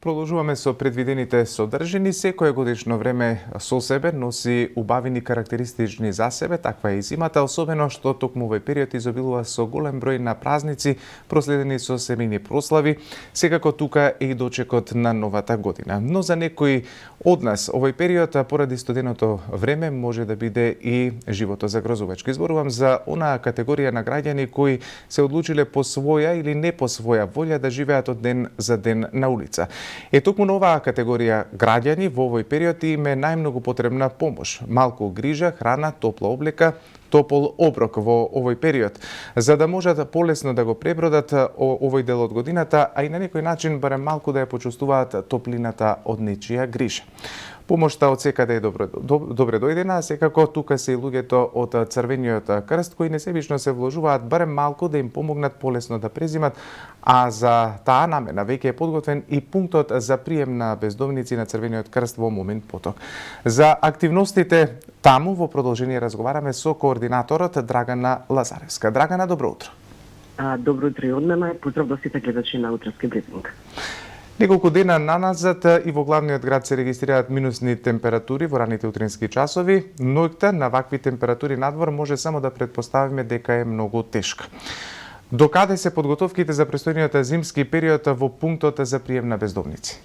Продолжуваме со предвидените содржини. Секое годишно време со себе носи убавини карактеристични за себе, таква е и зимата, особено што токму овој период изобилува со голем број на празници, проследени со семејни прослави. Секако тука е и дочекот на новата година. Но за некои од нас овој период поради студеното време може да биде и живото загрозувачки. Изборувам за онаа категорија на граѓани кои се одлучиле по своја или не по своја волја да живеат од ден за ден на улица. Токму на оваа категорија граѓани во овој период им е најмногу потребна помош. Малку грижа, храна, топла облека, топол оброк во овој период, за да можат полесно да го пребродат овој дел од годината, а и на некој начин барем малку да ја почувствуваат топлината од нечија грижа. Помошта од секаде е добре дојдена, секако тука се и луѓето од Црвениот крст кои несебично се вложуваат барем малку да им помогнат полесно да презимат, а за таа намена веќе е подготвен и пунктот за прием на бездомници на Црвениот крст во Момин поток. За активностите таму во продолжение разговараме со координаторот Драгана Лазаревска. Драгана, добро утро. Добро утро и од мене, поздрав до сите гледачи на утроски брифинг. Неколку дена наназад и во главниот град се регистрираат минусни температури во раните утрински часови. Ноќта на вакви температури надвор може само да предпоставиме дека е многу тешка. До каде се подготовките за престојниот зимски период во пунктот за прием на бездомници?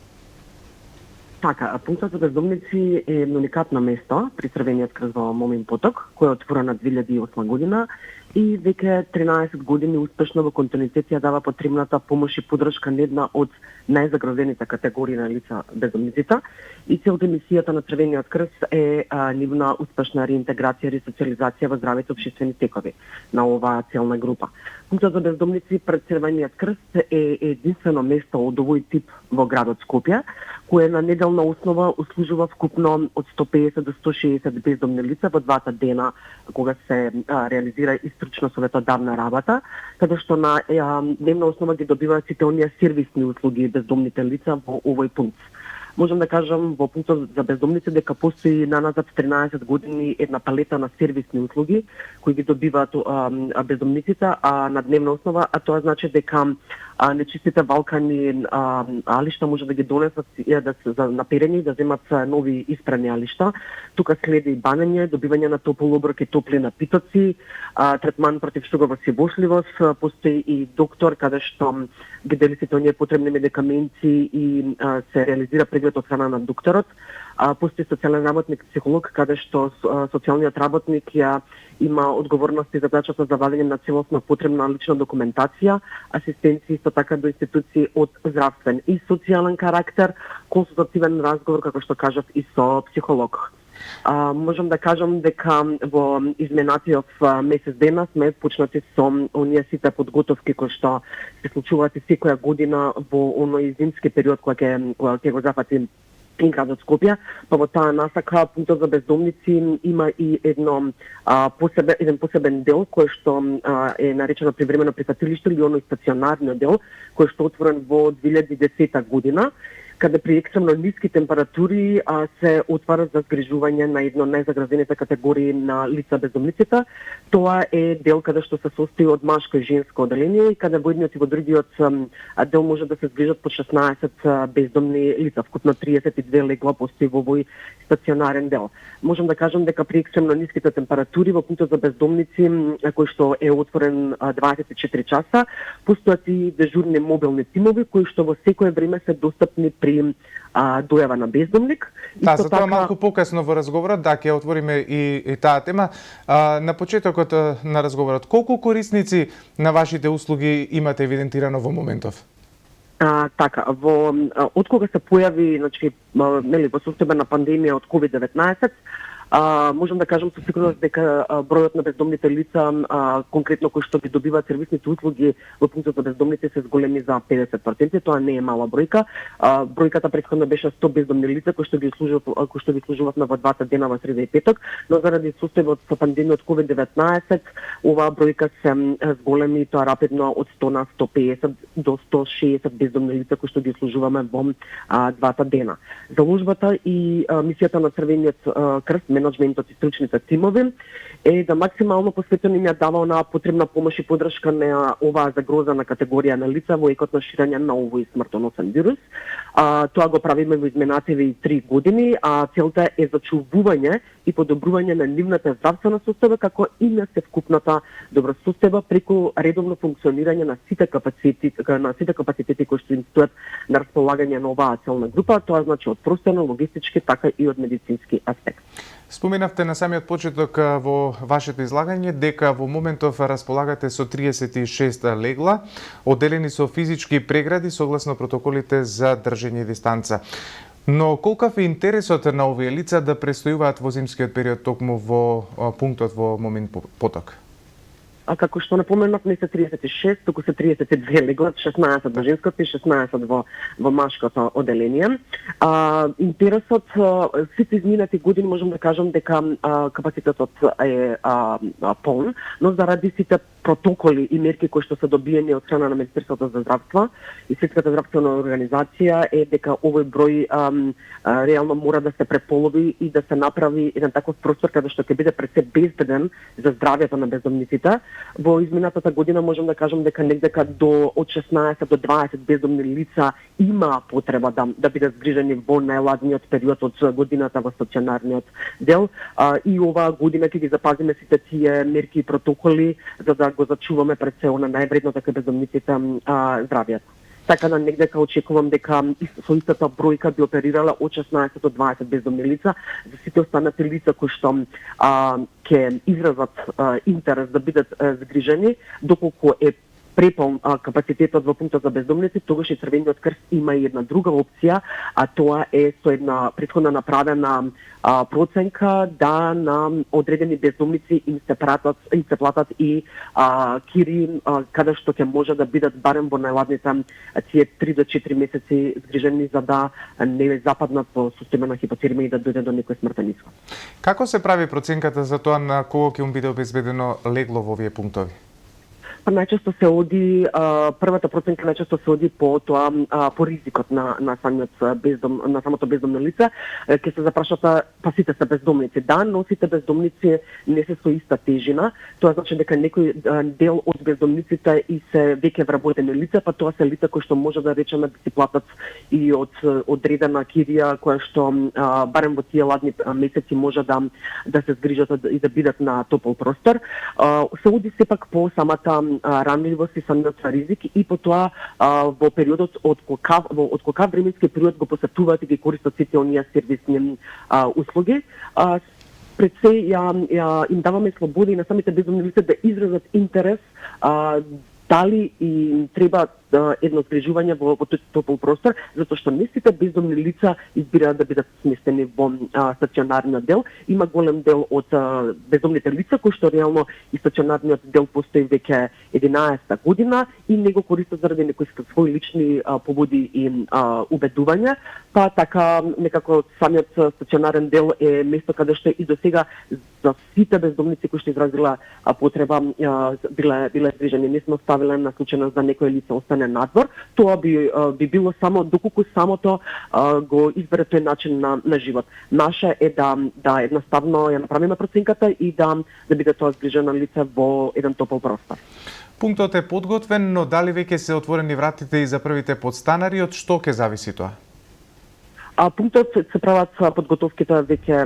Така, пунктот за бездомници е уникатно место при Црвениот крст во Момин поток, кој е отворена 2008 година и веќе 13 години успешно во континуитет ја дава потребната помош и поддршка на една од најзагрозените категории на лица бездомниците. И целта мисијата на Црвениот крст е нивна успешна реинтеграција и ресоциализација во здравите општествени текови на оваа целна група. Пунктот за бездомници пред Црвениот крст е единствено место од овој тип во градот Скопје, кое на неделна основа услужува вкупно од 150 до 160 бездомни лица во двата дена кога се реализира и стручно советодавна работа, каде што на дневна основа ги добиваат сите оние сервисни услуги бездомните лица во овој пункт. Можам да кажам во пунктот за бездомници дека постои наназад 13 години една палета на сервисни услуги кои ги добиваат бездомниците на дневна основа, а тоа значи дека нечистите валкани алишта може да ги донесат за наперени, да земат нови испрани алишта. Тука следи банење, добивање на топол оброк и топли напитоци, третман против шугава сивошливост, постои и доктор каде што ги дели сите оние потребни медикаменти и се реализира преглед од страна на докторот. Постои социјален работник, психолог, каде што социјалниот работник ја има одговорности за задачата за вадење на целосно потребна лична документација, асистенција исто така до институции од здравствен и социјален карактер, консултативен разговор, како што кажав, и со психолог. Можам да кажам дека во изминатиот месец дена сме почнати со оние сите подготовки кои што се случуваат и секоја година во оној зимски период кога ќе го зафати и градот Скопје, па во таа насака пунктот за бездомници има и еден посебен дел кој што е наречено привремено прифатилиште или оној стационарниот дел кој што е отворен во 2010 година, каде при екстремно ниски температури се отвара за згрижување на едно најзагрозените категории на лица бездомниците. Тоа е дел каде што се состои од машко и женско оделение и каде во едниот и во другиот дел може да се згрижат по 16 бездомни лица, вкупно 32 легла постои во овој стационарен дел. Можам да кажам дека при екстремно ниските температури во пунктот за бездомници, кој што е отворен 24 часа, постојат и дежурни мобилни тимови кои што во секое време се достапни при дојава на бездомник. Да, за тоа малку покасно во разговорот, да, ќе отвориме и таа тема. На почетокот на разговорот, колку корисници на вашите услуги имате евидентирано во моментов? Така, од кога се појави, значи, во состојба на пандемија од COVID-19, можам да кажам со сигурност дека бројот на бездомните лица, конкретно кои што ги добиваат сервисните услуги во пунктот за бездомници се зголеми за 50%. Тоа не е мала бројка. Бројката претходно беше 100 бездомни лица кои што ги служувавме во двата дена во среда и петок, но заради состојбот со пандемија од COVID-19, оваа бројка се зголеми тоа рапидно од 100 на 150 до 160 бездомни лица кои што ги служуваме во двата дена. Заложбата и мисијата на Црвениот крст менеджментот и стручните тимови е да максимално посветено им ја дава онаа потребна помош и поддршка на оваа загрозена категорија на лица во екот на ширење на овој смртоносен вирус. Тоа го правиме во изминативе 3 години, а целта е зачувување и подобрување на нивната здравствена состојба, како и на севкупната добросостојба преку редовно функционирање на сите капацитети кои што им стојат на располагање на оваа целна група, тоа значи од просторно, логистички, така и од медицински аспект. Споменавте на самиот почеток во вашето излагање дека во моментов располагате со 36 легла, одделени со физички прегради согласно протоколите за држење и дистанца. Но колкав е интересот на овие лица да престојуваат во зимскиот период токму во пунктот во Момин поток? А како што напоменав, не се 36, туку се 32 легла, 16 во женското и 16 во машкото одделение. Интересот сите изминати години можам да кажам дека капацитетот е полн, но заради сите протоколи и мерки кои што се добиени од страна на Министерството за здравство и Светската здравствена организација е дека овој број реално мора да се преполови и да се направи еден таков простор каде што ќе биде пред се безбеден за здравјето на бездомниците. Во изминатата година можам да кажам дека негдека од 16 до 20 бездомни лица има потреба да бидат згрижени во најладниот период од годината во стационарниот дел. И оваа година ќе ги запазиме сите тие мерки и протоколи за да го зачуваме пред се на највредно така бездомниците здравјето. Така да негдека очекувам дека со истата бројка би оперирала од 16 до 20 бездомни лица за сите останати лица кои што ќе изразат интерес да бидат згрижени, доколку е преполн капацитетот во пунктот за бездомници, тогаш и Црвениот крст има и една друга опција, а тоа е со една претходно направена проценка да на одредени бездомници им се платат и кири каде што ќе може да бидат барем во најладните тие 3 до 4 месеци згрижени за да не западнат во состојба на хипотермија и да дојде до некој смртен исход. Како се прави проценката за тоа на кого ќе биде обезбедено легло во овие пунктови? Најчесто се оди првата проценка најчесто се оди по тоа по ризикот на самото бездомно лице. Ќе се запрашат па сите се бездомници. Да, но сите бездомници не се со иста тежина. Тоа значи дека некој дел од бездомниците и се веќе вработени лица, па тоа се лица кои што може да речеме да си платат и од одредена кирија која што барем во тие ладни месеци може да се згрижат и да бидат на топол простор. Се оди сепак по самата ранливост и самиот ризик и потоа во периодот од кога временски период го посетуваат и ги користат сите оние сервисни услуги. Пред се им даваме слобода и на самите бездомни лица да изразат интерес дали им треба едно згрижување во топол простор, затоа што не сите бездомни лица избираат да бидат сместени во стационарниот дел. Има голем дел од бездомните лица кои што реално и стационарниот дел постои веќе 11 година и не го користат заради некои своји лични поводи и убедувања, па така некако самиот стационарен дел е место каде што и досега за сите бездомници кои што изразила потреба биле згрижени. Не сме оставиле на случајност да некој лице остане надвор, тоа би било само доколку самото го избере тој начин на живот. Наша е да едноставно ја направиме проценката и да биде тоа згрижено лице во еден топол простор. Пунктот е подготвен, но дали веќе се отворени вратите и за првите подстанари, од што ќе зависи тоа? Пунктот се прават подготовките веќе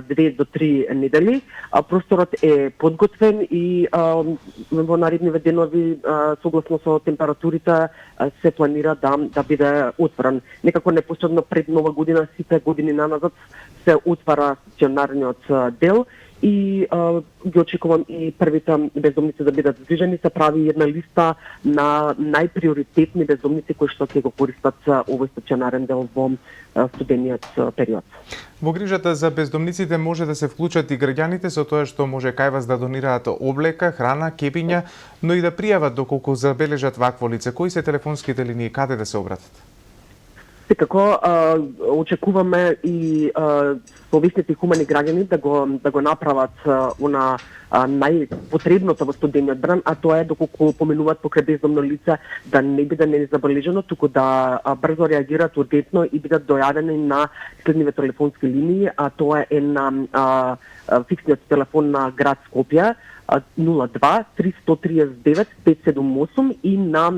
2 до 3 недели. Просторот е подготвен и во наредниве денови согласно со температурите се планира да биде отворен. Некако непосредно пред Нова година, сите години наназад се отвара стационарниот дел и ги очекувам и првите бездомници да бидат згрижени. Се прави една листа на најприоритетни бездомници кои што ќе го користат овој стационарен дел во студениот период. Во грижата за бездомниците може да се вклучат и граѓаните со тоа што може кај вас да донираат облека, храна, кепиња, но и да пријават доколку забележат вакво лице. Кои се телефонските линии, каде да се обратат? Секако очекуваме и со совесните и хумани граѓани да го направат она најпотребното во студениот бран, а тоа е доколку поминуваат покрај бездомно лице да не биде незабележено, туку да брзо реагираат ургентно и бидат дојадени на следниве телефонски линии, а тоа е на фиксниот телефон на град Скопје 02 339 578 и на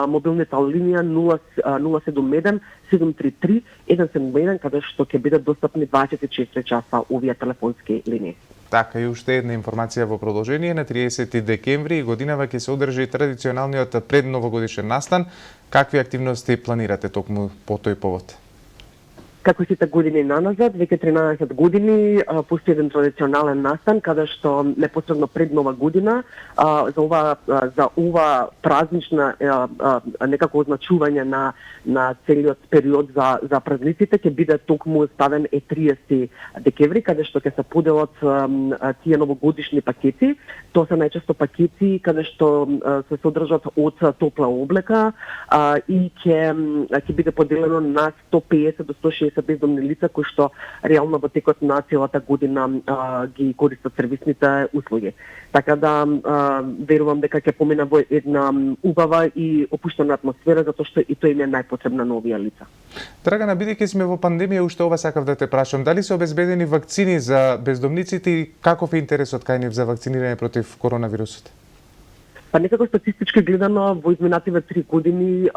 мобилната линија 071 733 171, каде што ќе бидат достапни 24 часа овие телефонски линии. Така, и уште една информација во продолжение. На 30 декември годинава ќе се одржи традиционалниот предновогодишен настан. Какви активности планирате токму по тој повод? Како сите години наназад, веќе 13 години постои еден традиционален настан каде што непосредно пред Нова година за ова празнична некако означување на целиот период за празниците ќе биде токму ставен 30 декември каде што ќе се поделат тие новогодишни пакети. Тоа се најчесто пакети каде што се содржат од топла облека и ќе биде поделено на 150 до 160 бездомни лица кои што реално во текот на целата година ги користат сервисните услуги. Така да верувам дека ќе помина во една убава и опуштена атмосфера затоа што и тоа им е најпотребна на овие лица. Драгана, бидејќи сме во пандемија, уште ова сакав да те прашам, дали се обезбедени вакцини за бездомниците и каков е интересот кај нив за вакцинирање против коронавирусот? Па некако статистички гледано во изминативе 3 години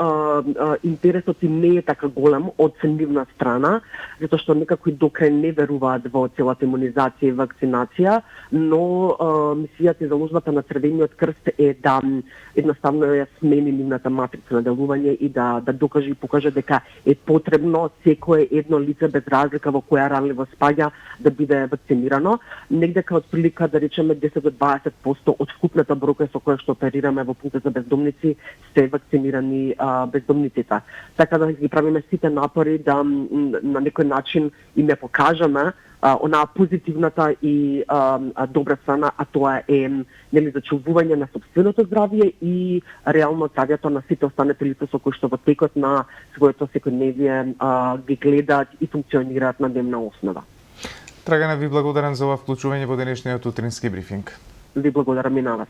интересот им не е така голем од нивна страна, затоа што некако и докрај не веруваат во целата имунизација и вакцинација, но мисијата и заложбата на Црвениот крст е да едноставно ја смени нивната матрица на делување и да докаже и покаже дека е потребно секое едно лице без разлика во која ранливо спаѓа да биде вакцинирано. Негдека од прилика да речеме 10 до 20% од вкупната бројка со која што оперираме во пункта за бездомници се вакцинирани бездомниците. Така да ги правиме сите напори да на некој начин им ја покажеме онаа позитивната и добра страна, а тоа е нели зачувување на сопственото здравје и реално здравјето на сите останати лица со кои што во текот на своето секојдневие ги гледаат и функционираат на дневна основа. Драгана, ви благодарам за ова вклучување во денешниот утрински брифинг. Ви благодарам и на вас.